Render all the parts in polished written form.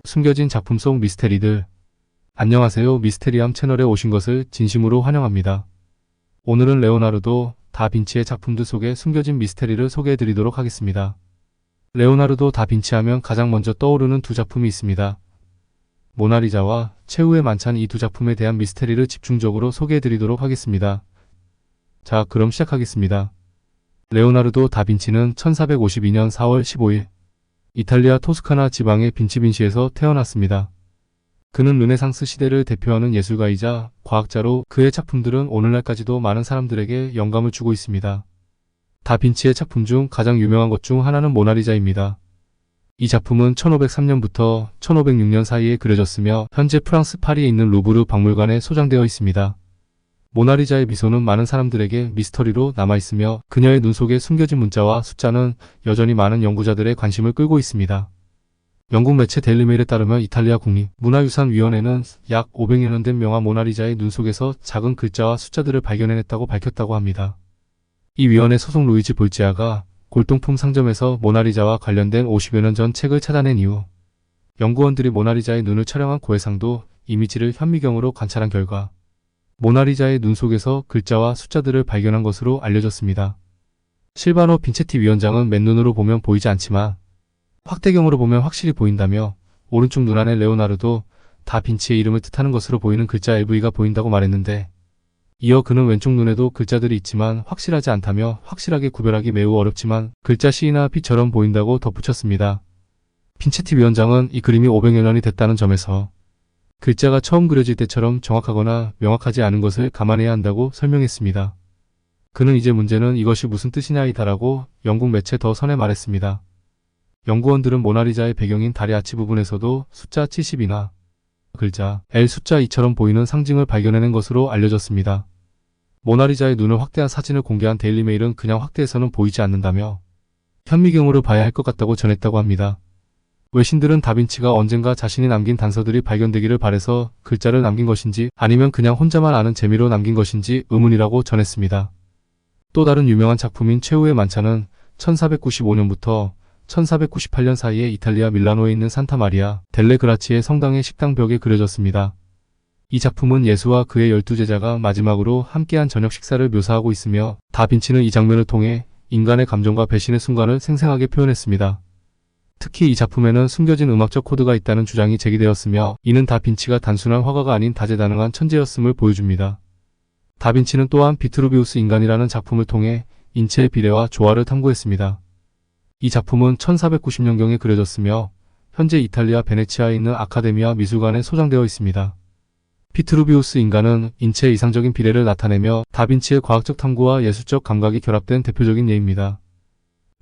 숨겨진 작품 속 미스테리들. 안녕하세요. 미스테리함 채널에 오신 것을 진심으로 환영합니다. 오늘은 레오나르도 다빈치의 작품들 속에 숨겨진 미스테리를 소개해드리도록 하겠습니다. 레오나르도 다빈치 하면 가장 먼저 떠오르는 두 작품이 있습니다. 모나리자와 최후의 만찬. 이 두 작품에 대한 미스테리를 집중적으로 소개해드리도록 하겠습니다. 자, 그럼 시작하겠습니다. 레오나르도 다빈치는 1452년 4월 15일 이탈리아 토스카나 지방의 빈치빈시에서 태어났습니다. 그는 르네상스 시대를 대표하는 예술가이자 과학자로 그의 작품들은 오늘날까지도 많은 사람들에게 영감을 주고 있습니다. 다빈치의 작품 중 가장 유명한 것 중 하나는 모나리자입니다. 이 작품은 1503년부터 1506년 사이에 그려졌으며 현재 프랑스 파리에 있는 루브르 박물관에 소장되어 있습니다. 모나리자의 미소는 많은 사람들에게 미스터리로 남아있으며 그녀의 눈 속에 숨겨진 문자와 숫자는 여전히 많은 연구자들의 관심을 끌고 있습니다. 영국 매체 데일리메일에 따르면 이탈리아 국립문화유산위원회는 약 500여 년 된 명화 모나리자의 눈 속에서 작은 글자와 숫자들을 발견해냈다고 밝혔다고 합니다. 이 위원회 소속 루이지 볼지아가 골동품 상점에서 모나리자와 관련된 50여 년 전 책을 찾아낸 이후 연구원들이 모나리자의 눈을 촬영한 고해상도 이미지를 현미경으로 관찰한 결과 모나리자의 눈 속에서 글자와 숫자들을 발견한 것으로 알려졌습니다. 실바노 빈체티 위원장은 맨눈으로 보면 보이지 않지만 확대경으로 보면 확실히 보인다며 오른쪽 눈 안에 레오나르도 다빈치의 이름을 뜻하는 것으로 보이는 글자 LV가 보인다고 말했는데, 이어 그는 왼쪽 눈에도 글자들이 있지만 확실하지 않다며 확실하게 구별하기 매우 어렵지만 글자 C나 B처럼 보인다고 덧붙였습니다. 빈체티 위원장은 이 그림이 500여 년이 됐다는 점에서 글자가 처음 그려질 때처럼 정확하거나 명확하지 않은 것을 감안해야 한다고 설명했습니다. 그는 이제 문제는 이것이 무슨 뜻이냐이다라고 영국 매체 더 선에 말했습니다. 연구원들은 모나리자의 배경인 다리 아치 부분에서도 숫자 70이나 글자 L 숫자 2처럼 보이는 상징을 발견해낸 것으로 알려졌습니다. 모나리자의 눈을 확대한 사진을 공개한 데일리메일은 그냥 확대해서는 보이지 않는다며 현미경으로 봐야 할 것 같다고 전했다고 합니다. 외신들은 다빈치가 언젠가 자신이 남긴 단서들이 발견되기를 바래서 글자를 남긴 것인지 아니면 그냥 혼자만 아는 재미로 남긴 것인지 의문이라고 전했습니다. 또 다른 유명한 작품인 최후의 만찬은 1495년부터 1498년 사이에 이탈리아 밀라노에 있는 산타 마리아 델레 그라치의 성당의 식당 벽에 그려졌습니다. 이 작품은 예수와 그의 12제자가 마지막으로 함께한 저녁 식사를 묘사하고 있으며 다빈치는 이 장면을 통해 인간의 감정과 배신의 순간을 생생하게 표현했습니다. 특히 이 작품에는 숨겨진 음악적 코드가 있다는 주장이 제기되었으며 이는 다빈치가 단순한 화가가 아닌 다재다능한 천재였음을 보여줍니다. 다빈치는 또한 비트루비우스 인간이라는 작품을 통해 인체의 비례와 조화를 탐구했습니다. 이 작품은 1490년경에 그려졌으며 현재 이탈리아 베네치아에 있는 아카데미아 미술관에 소장되어 있습니다. 비트루비우스 인간은 인체의 이상적인 비례를 나타내며 다빈치의 과학적 탐구와 예술적 감각이 결합된 대표적인 예입니다.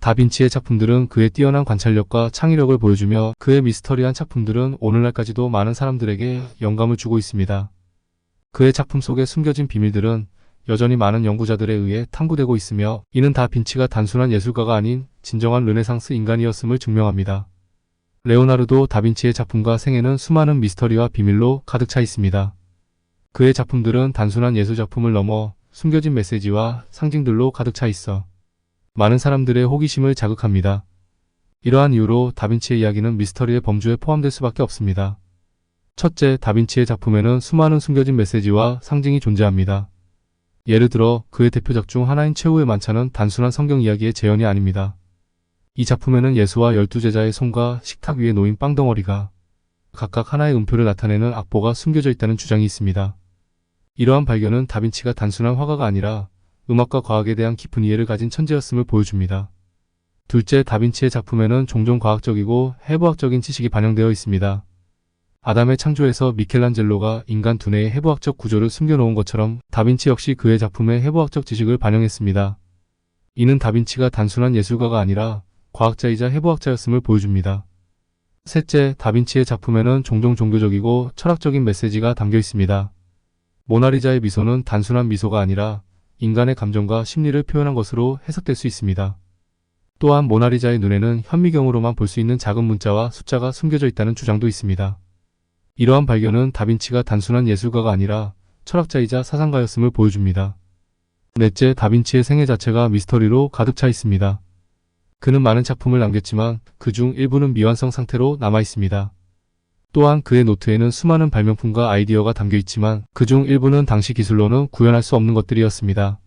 다빈치의 작품들은 그의 뛰어난 관찰력과 창의력을 보여주며 그의 미스터리한 작품들은 오늘날까지도 많은 사람들에게 영감을 주고 있습니다. 그의 작품 속에 숨겨진 비밀들은 여전히 많은 연구자들에 의해 탐구되고 있으며 이는 다빈치가 단순한 예술가가 아닌 진정한 르네상스 인간이었음을 증명합니다. 레오나르도 다빈치의 작품과 생애는 수많은 미스터리와 비밀로 가득 차 있습니다. 그의 작품들은 단순한 예술작품을 넘어 숨겨진 메시지와 상징들로 가득 차 있어 많은 사람들의 호기심을 자극합니다. 이러한 이유로 다빈치의 이야기는 미스터리의 범주에 포함될 수밖에 없습니다. 첫째, 다빈치의 작품에는 수많은 숨겨진 메시지와 상징이 존재합니다. 예를 들어 그의 대표작 중 하나인 최후의 만찬은 단순한 성경 이야기의 재현이 아닙니다. 이 작품에는 예수와 12제자의 손과 식탁 위에 놓인 빵덩어리가 각각 하나의 음표를 나타내는 악보가 숨겨져 있다는 주장이 있습니다. 이러한 발견은 다빈치가 단순한 화가가 아니라 음악과 과학에 대한 깊은 이해를 가진 천재였음을 보여줍니다. 둘째, 다빈치의 작품에는 종종 과학적이고 해부학적인 지식이 반영되어 있습니다. 아담의 창조에서 미켈란젤로가 인간 두뇌의 해부학적 구조를 숨겨놓은 것처럼 다빈치 역시 그의 작품에 해부학적 지식을 반영했습니다. 이는 다빈치가 단순한 예술가가 아니라 과학자이자 해부학자였음을 보여줍니다. 셋째, 다빈치의 작품에는 종종 종교적이고 철학적인 메시지가 담겨 있습니다. 모나리자의 미소는 단순한 미소가 아니라 인간의 감정과 심리를 표현한 것으로 해석될 수 있습니다. 또한 모나리자의 눈에는 현미경으로만 볼 수 있는 작은 문자와 숫자가 숨겨져 있다는 주장도 있습니다. 이러한 발견은 다빈치가 단순한 예술가가 아니라 철학자이자 사상가였음을 보여줍니다. 넷째, 다빈치의 생애 자체가 미스터리로 가득 차 있습니다. 그는 많은 작품을 남겼지만 그중 일부는 미완성 상태로 남아 있습니다. 또한 그의 노트에는 수많은 발명품과 아이디어가 담겨 있지만 그중 일부는 당시 기술로는 구현할 수 없는 것들이었습니다.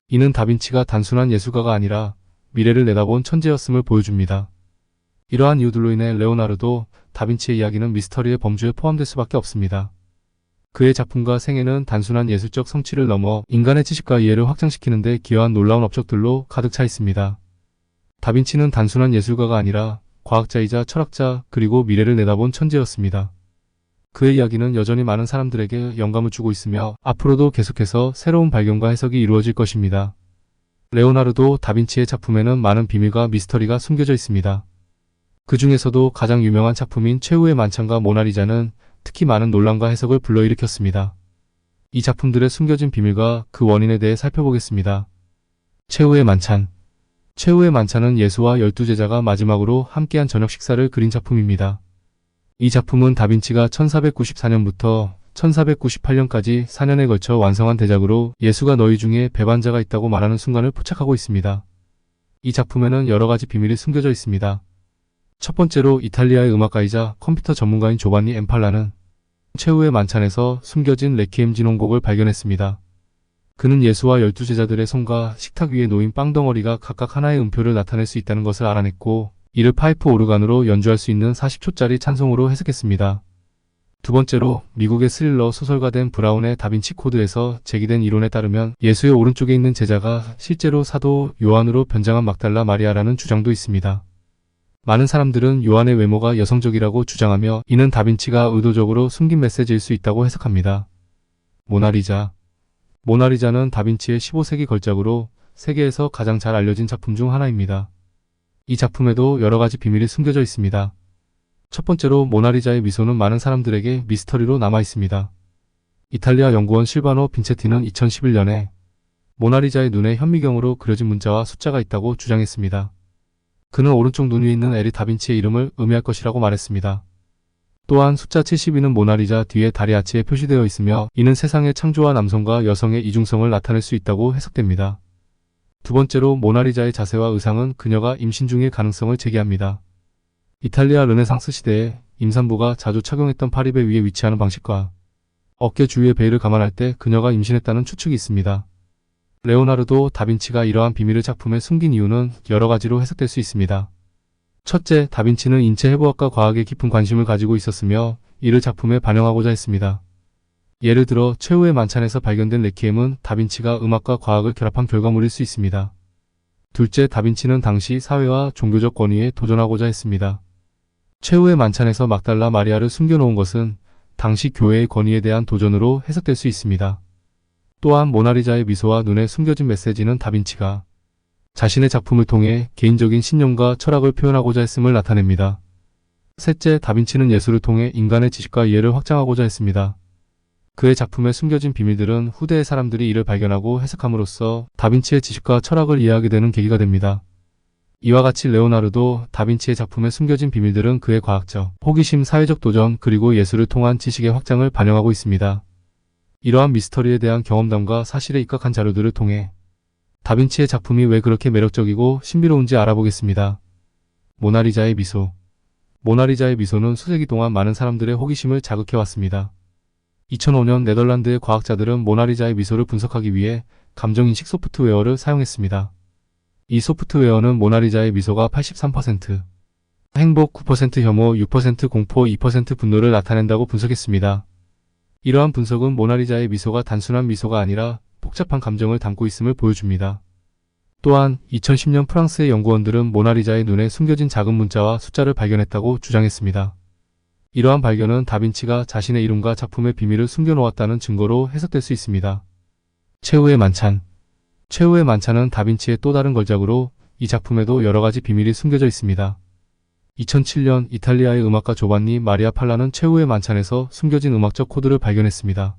이는 다빈치가 단순한 예술가가 아니라 미래를 내다본 천재였음을 보여줍니다. 이러한 이유들로 인해 레오나르도 다빈치의 이야기는 미스터리의 범주에 포함될 수밖에 없습니다. 그의 작품과 생애는 단순한 예술적 성취를 넘어 인간의 지식과 이해를 확장시키는 데 기여한 놀라운 업적들로 가득 차 있습니다. 다빈치는 단순한 예술가가 아니라 과학자이자 철학자 그리고 미래를 내다본 천재였습니다. 그의 이야기는 여전히 많은 사람들에게 영감을 주고 있으며 앞으로도 계속해서 새로운 발견과 해석이 이루어질 것입니다. 레오나르도 다빈치의 작품에는 많은 비밀과 미스터리가 숨겨져 있습니다. 그 중에서도 가장 유명한 작품인 최후의 만찬과 모나리자는 특히 많은 논란과 해석을 불러일으켰습니다. 이 작품들의 숨겨진 비밀과 그 원인에 대해 살펴보겠습니다. 최후의 만찬. 최후의 만찬은 예수와 12제자가 마지막으로 함께한 저녁 식사를 그린 작품입니다. 이 작품은 다빈치가 1494년부터 1498년까지 4년에 걸쳐 완성한 대작으로 예수가 너희 중에 배반자가 있다고 말하는 순간을 포착하고 있습니다. 이 작품에는 여러 가지 비밀이 숨겨져 있습니다. 첫 번째로 이탈리아의 음악가이자 컴퓨터 전문가인 조반니 엠팔라는 최후의 만찬에서 숨겨진 레퀴엠 진홍곡을 발견했습니다. 그는 예수와 12제자들의 손과 식탁 위에 놓인 빵덩어리가 각각 하나의 음표를 나타낼 수 있다는 것을 알아냈고 이를 파이프 오르간으로 연주할 수 있는 40초짜리 찬송으로 해석했습니다. 두 번째로 미국의 스릴러 소설가 댄 브라운의 다빈치 코드에서 제기된 이론에 따르면 예수의 오른쪽에 있는 제자가 실제로 사도 요한으로 변장한 막달라 마리아라는 주장도 있습니다. 많은 사람들은 요한의 외모가 여성적이라고 주장하며 이는 다빈치가 의도적으로 숨긴 메시지일 수 있다고 해석합니다. 모나리자. 모나리자는 다빈치의 15세기 걸작으로 세계에서 가장 잘 알려진 작품 중 하나입니다. 이 작품에도 여러 가지 비밀이 숨겨져 있습니다. 첫 번째로 모나리자의 미소는 많은 사람들에게 미스터리로 남아 있습니다. 이탈리아 연구원 실바노 빈체티는 2011년에 모나리자의 눈에 현미경으로 그려진 문자와 숫자가 있다고 주장했습니다. 그는 오른쪽 눈 위에 있는 에리 다빈치의 이름을 의미할 것이라고 말했습니다. 또한 숫자 72는 모나리자 뒤에 다리 아치에 표시되어 있으며 이는 세상의 창조와 남성과 여성의 이중성을 나타낼 수 있다고 해석됩니다. 두 번째로 모나리자의 자세와 의상은 그녀가 임신 중일 가능성을 제기합니다. 이탈리아 르네상스 시대에 임산부가 자주 착용했던 파리배 위에 위치하는 방식과 어깨 주위의 베일을 감안할 때 그녀가 임신했다는 추측이 있습니다. 레오나르도 다빈치가 이러한 비밀을 작품에 숨긴 이유는 여러 가지로 해석될 수 있습니다. 첫째, 다빈치는 인체 해부학과 과학에 깊은 관심을 가지고 있었으며 이를 작품에 반영하고자 했습니다. 예를 들어 최후의 만찬에서 발견된 레퀴엠은 다빈치가 음악과 과학을 결합한 결과물일 수 있습니다. 둘째, 다빈치는 당시 사회와 종교적 권위에 도전하고자 했습니다. 최후의 만찬에서 막달라 마리아를 숨겨놓은 것은 당시 교회의 권위에 대한 도전으로 해석될 수 있습니다. 또한 모나리자의 미소와 눈에 숨겨진 메시지는 다빈치가 자신의 작품을 통해 개인적인 신념과 철학을 표현하고자 했음을 나타냅니다. 셋째, 다빈치는 예술을 통해 인간의 지식과 이해를 확장하고자 했습니다. 그의 작품에 숨겨진 비밀들은 후대의 사람들이 이를 발견하고 해석함으로써 다빈치의 지식과 철학을 이해하게 되는 계기가 됩니다. 이와 같이 레오나르도 다빈치의 작품에 숨겨진 비밀들은 그의 과학적 호기심, 사회적 도전, 그리고 예술을 통한 지식의 확장을 반영하고 있습니다. 이러한 미스터리에 대한 경험담과 사실에 입각한 자료들을 통해 다빈치의 작품이 왜 그렇게 매력적이고 신비로운지 알아보겠습니다. 모나리자의 미소. 모나리자의 미소는 수세기 동안 많은 사람들의 호기심을 자극해왔습니다. 2005년 네덜란드의 과학자들은 모나리자의 미소를 분석하기 위해 감정인식 소프트웨어를 사용했습니다. 이 소프트웨어는 모나리자의 미소가 83%, 행복 9%, 혐오 6%, 공포 2% 분노를 나타낸다고 분석했습니다. 이러한 분석은 모나리자의 미소가 단순한 미소가 아니라 복잡한 감정을 담고 있음을 보여줍니다. 또한 2010년 프랑스의 연구원들은 모나리자의 눈에 숨겨진 작은 문자와 숫자를 발견했다고 주장했습니다. 이러한 발견은 다빈치가 자신의 이름과 작품의 비밀을 숨겨놓았다는 증거로 해석될 수 있습니다. 최후의 만찬. 최후의 만찬은 다빈치의 또 다른 걸작으로 이 작품에도 여러 가지 비밀이 숨겨져 있습니다. 2007년 이탈리아의 음악가 조반니 마리아 팔라는 최후의 만찬에서 숨겨진 음악적 코드를 발견했습니다.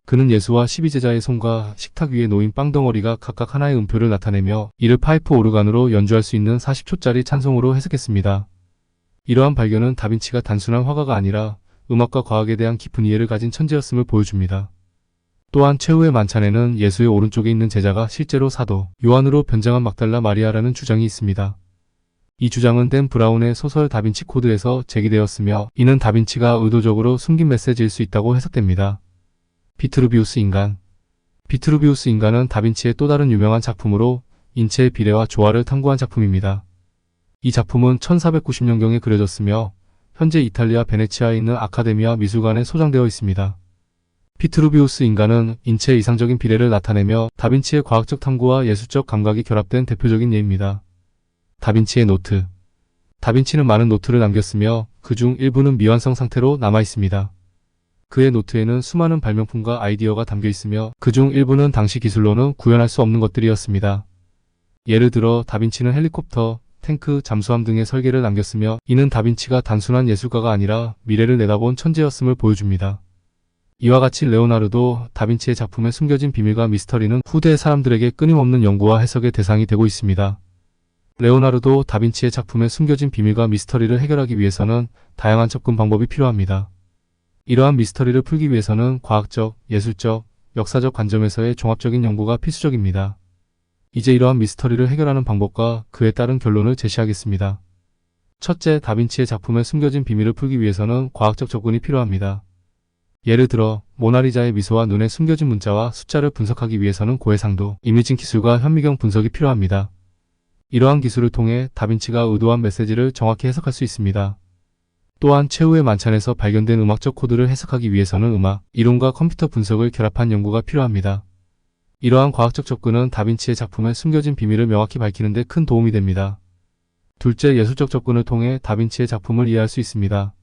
그는 예수와 12제자의 손과 식탁 위에 놓인 빵덩어리가 각각 하나의 음표를 나타내며 이를 파이프 오르간으로 연주할 수 있는 40초짜리 찬송으로 해석했습니다. 이러한 발견은 다빈치가 단순한 화가가 아니라 음악과 과학에 대한 깊은 이해를 가진 천재였음을 보여줍니다. 또한 최후의 만찬에는 예수의 오른쪽에 있는 제자가 실제로 사도 요한으로 변장한 막달라 마리아라는 주장이 있습니다. 이 주장은 댄 브라운의 소설 다빈치 코드에서 제기되었으며 이는 다빈치가 의도적으로 숨긴 메시지일 수 있다고 해석됩니다. 비트루비우스 인간. 비트루비우스 인간은 다빈치의 또 다른 유명한 작품으로 인체의 비례와 조화를 탐구한 작품입니다. 이 작품은 1490년경에 그려졌으며 현재 이탈리아 베네치아에 있는 아카데미아 미술관에 소장되어 있습니다. 비트루비우스 인간은 인체의 이상적인 비례를 나타내며 다빈치의 과학적 탐구와 예술적 감각이 결합된 대표적인 예입니다. 다빈치의 노트. 다빈치는 많은 노트를 남겼으며 그중 일부는 미완성 상태로 남아 있습니다. 그의 노트에는 수많은 발명품과 아이디어가 담겨 있으며 그중 일부는 당시 기술로는 구현할 수 없는 것들이었습니다. 예를 들어 다빈치는 헬리콥터, 탱크, 잠수함 등의 설계를 남겼으며 이는 다빈치가 단순한 예술가가 아니라 미래를 내다본 천재였음을 보여줍니다. 이와 같이 레오나르도 다빈치의 작품에 숨겨진 비밀과 미스터리는 후대 사람들에게 끊임없는 연구와 해석의 대상이 되고 있습니다. 레오나르도 다빈치의 작품에 숨겨진 비밀과 미스터리를 해결하기 위해서는 다양한 접근 방법이 필요합니다. 이러한 미스터리를 풀기 위해서는 과학적, 예술적, 역사적 관점에서의 종합적인 연구가 필수적입니다. 이제 이러한 미스터리를 해결하는 방법과 그에 따른 결론을 제시하겠습니다. 첫째, 다빈치의 작품에 숨겨진 비밀을 풀기 위해서는 과학적 접근이 필요합니다. 예를 들어 모나리자의 미소와 눈에 숨겨진 문자와 숫자를 분석하기 위해서는 고해상도, 이미징 기술과 현미경 분석이 필요합니다. 이러한 기술을 통해 다빈치가 의도한 메시지를 정확히 해석할 수 있습니다. 또한 최후의 만찬에서 발견된 음악적 코드를 해석하기 위해서는 음악, 이론과 컴퓨터 분석을 결합한 연구가 필요합니다. 이러한 과학적 접근은 다빈치의 작품에 숨겨진 비밀을 명확히 밝히는 데 큰 도움이 됩니다. 둘째, 예술적 접근을 통해 다빈치의 작품을 이해할 수 있습니다.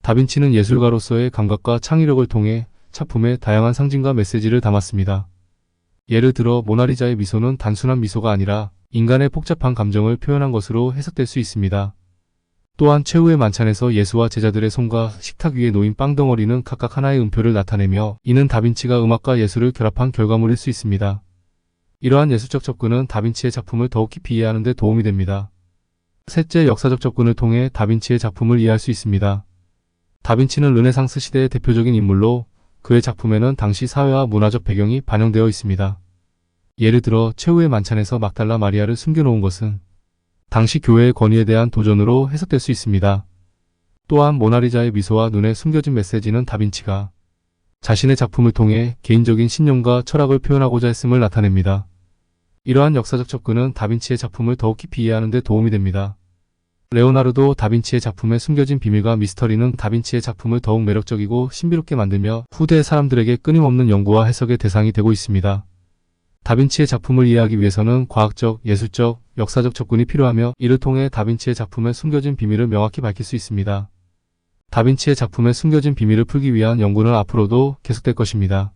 다빈치는 예술가로서의 감각과 창의력을 통해 작품에 다양한 상징과 메시지를 담았습니다. 예를 들어 모나리자의 미소는 단순한 미소가 아니라 인간의 복잡한 감정을 표현한 것으로 해석될 수 있습니다. 또한 최후의 만찬에서 예수와 제자들의 손과 식탁 위에 놓인 빵덩어리는 각각 하나의 음표를 나타내며 이는 다빈치가 음악과 예술을 결합한 결과물일 수 있습니다. 이러한 예술적 접근은 다빈치의 작품을 더욱 깊이 이해하는 데 도움이 됩니다. 셋째, 역사적 접근을 통해 다빈치의 작품을 이해할 수 있습니다. 다빈치는 르네상스 시대의 대표적인 인물로 그의 작품에는 당시 사회와 문화적 배경이 반영되어 있습니다. 예를 들어 최후의 만찬에서 막달라 마리아를 숨겨놓은 것은 당시 교회의 권위에 대한 도전으로 해석될 수 있습니다. 또한 모나리자의 미소와 눈에 숨겨진 메시지는 다빈치가 자신의 작품을 통해 개인적인 신념과 철학을 표현하고자 했음을 나타냅니다. 이러한 역사적 접근은 다빈치의 작품을 더욱 깊이 이해하는 데 도움이 됩니다. 레오나르도 다빈치의 작품에 숨겨진 비밀과 미스터리는 다빈치의 작품을 더욱 매력적이고 신비롭게 만들며 후대 사람들에게 끊임없는 연구와 해석의 대상이 되고 있습니다. 다빈치의 작품을 이해하기 위해서는 과학적, 예술적, 역사적 접근이 필요하며 이를 통해 다빈치의 작품에 숨겨진 비밀을 명확히 밝힐 수 있습니다. 다빈치의 작품에 숨겨진 비밀을 풀기 위한 연구는 앞으로도 계속될 것입니다.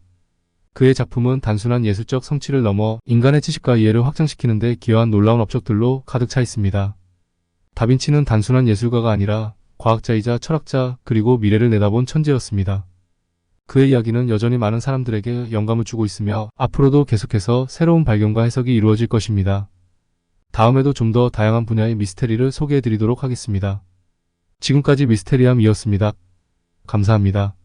그의 작품은 단순한 예술적 성취를 넘어 인간의 지식과 이해를 확장시키는 데 기여한 놀라운 업적들로 가득 차 있습니다. 다빈치는 단순한 예술가가 아니라 과학자이자 철학자 그리고 미래를 내다본 천재였습니다. 그의 이야기는 여전히 많은 사람들에게 영감을 주고 있으며 앞으로도 계속해서 새로운 발견과 해석이 이루어질 것입니다. 다음에도 좀 더 다양한 분야의 미스테리를 소개해드리도록 하겠습니다. 지금까지 미스테리함이었습니다. 감사합니다.